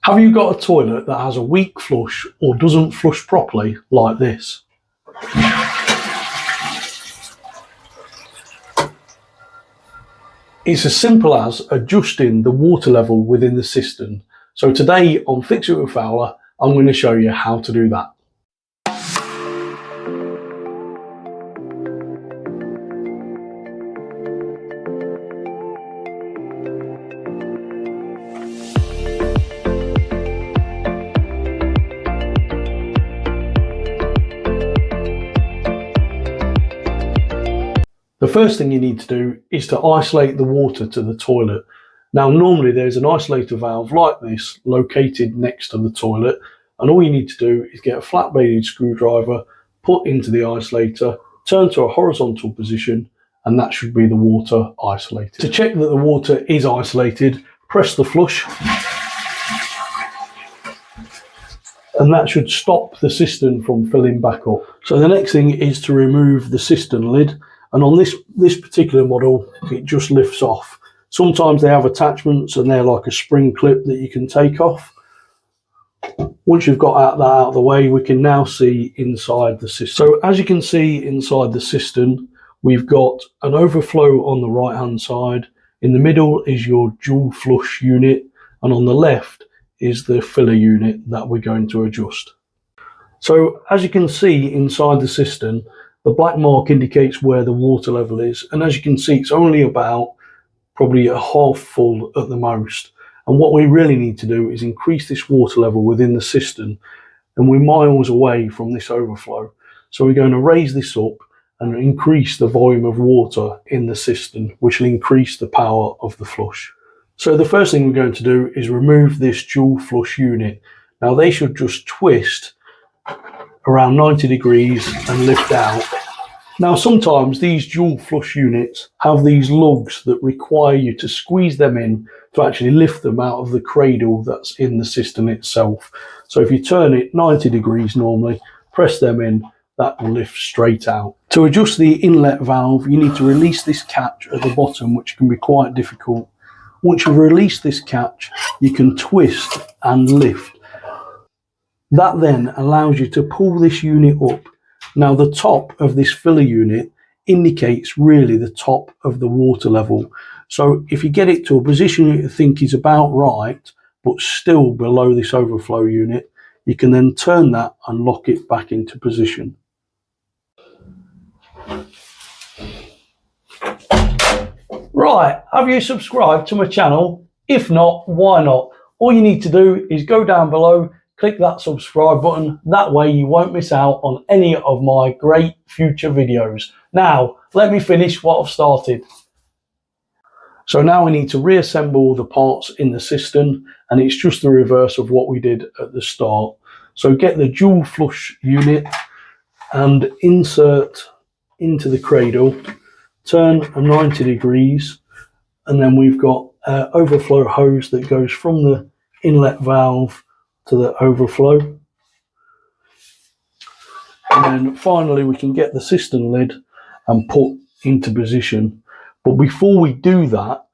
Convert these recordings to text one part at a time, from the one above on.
Have you got a toilet that has a weak flush or doesn't flush properly like this? It's as simple as adjusting the water level within the cistern. So today on Fix It with Fowler, I'm going to show you how to do that. The first thing you need to do is to isolate the water to the toilet. Now normally there's an isolator valve like this located next to the toilet, and all you need to do is get a flat bladed screwdriver, put into the isolator, turn to a horizontal position, and that should be the water isolated. To check that the water is isolated, press the flush, and that should stop the cistern from filling back up. So the next thing is to remove the cistern lid. And on this particular model, it just lifts off. Sometimes they have attachments and they're like a spring clip that you can take off. Once you've got that out of the way, we can now see inside the cistern. So as you can see inside the cistern, we've got an overflow on the right hand side. In the middle is your dual flush unit, and on the left is the filler unit that we're going to adjust. So as you can see inside the cistern, the black mark indicates where the water level is, and as you can see, it's only about probably a half full at the most. And what we really need to do is increase this water level within the cistern, and we're miles away from this overflow. So we're going to raise this up and increase the volume of water in the cistern, which will increase the power of the flush. So the first thing we're going to do is remove this dual flush unit. Now they should just twist around 90 degrees and lift out. Now sometimes these dual flush units have these lugs that require you to squeeze them in to actually lift them out of the cradle that's in the cistern itself. So if you turn it 90 degrees normally, press them in, that will lift straight out. To adjust the inlet valve, you need to release this catch at the bottom, which can be quite difficult. Once you've released this catch, you can twist and lift. That then allows you to pull this unit up. Now the top of this filler unit indicates really the top of the water level. So if you get it to a position you think is about right, but still below this overflow unit, you can then turn that and lock it back into position. Right, have you subscribed to my channel? If not, why not? All you need to do is go down below, click that subscribe button. That way you won't miss out on any of my great future videos. Now, let me finish what I've started. So now we need to reassemble the parts in the cistern, and it's just the reverse of what we did at the start. So get the dual flush unit and insert into the cradle, turn 90 degrees, and then we've got an overflow hose that goes from the inlet valve to the overflow, and then finally we can get the cistern lid and put into position. But before we do that,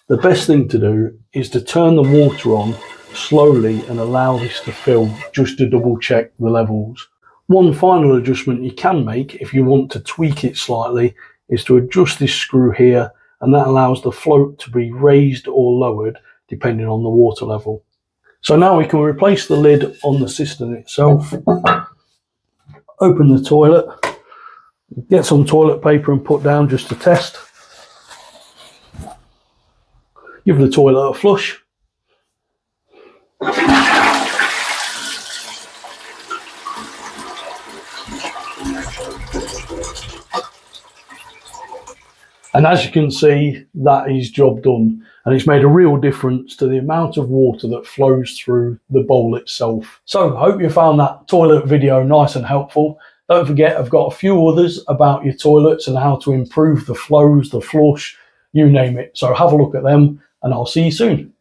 the best thing to do is to turn the water on slowly and allow this to fill, just to double check the levels. One final adjustment you can make if you want to tweak it slightly is to adjust this screw here, and that allows the float to be raised or lowered depending on the water level. So now we can replace the lid on the cistern itself. Open the toilet, get some toilet paper and put down just to test. Give the toilet a flush. And as you can see, that is job done. And it's made a real difference to the amount of water that flows through the bowl itself. So I hope you found that toilet video nice and helpful. Don't forget, I've got a few others about your toilets and how to improve the flows, the flush, you name it. So have a look at them, and I'll see you soon.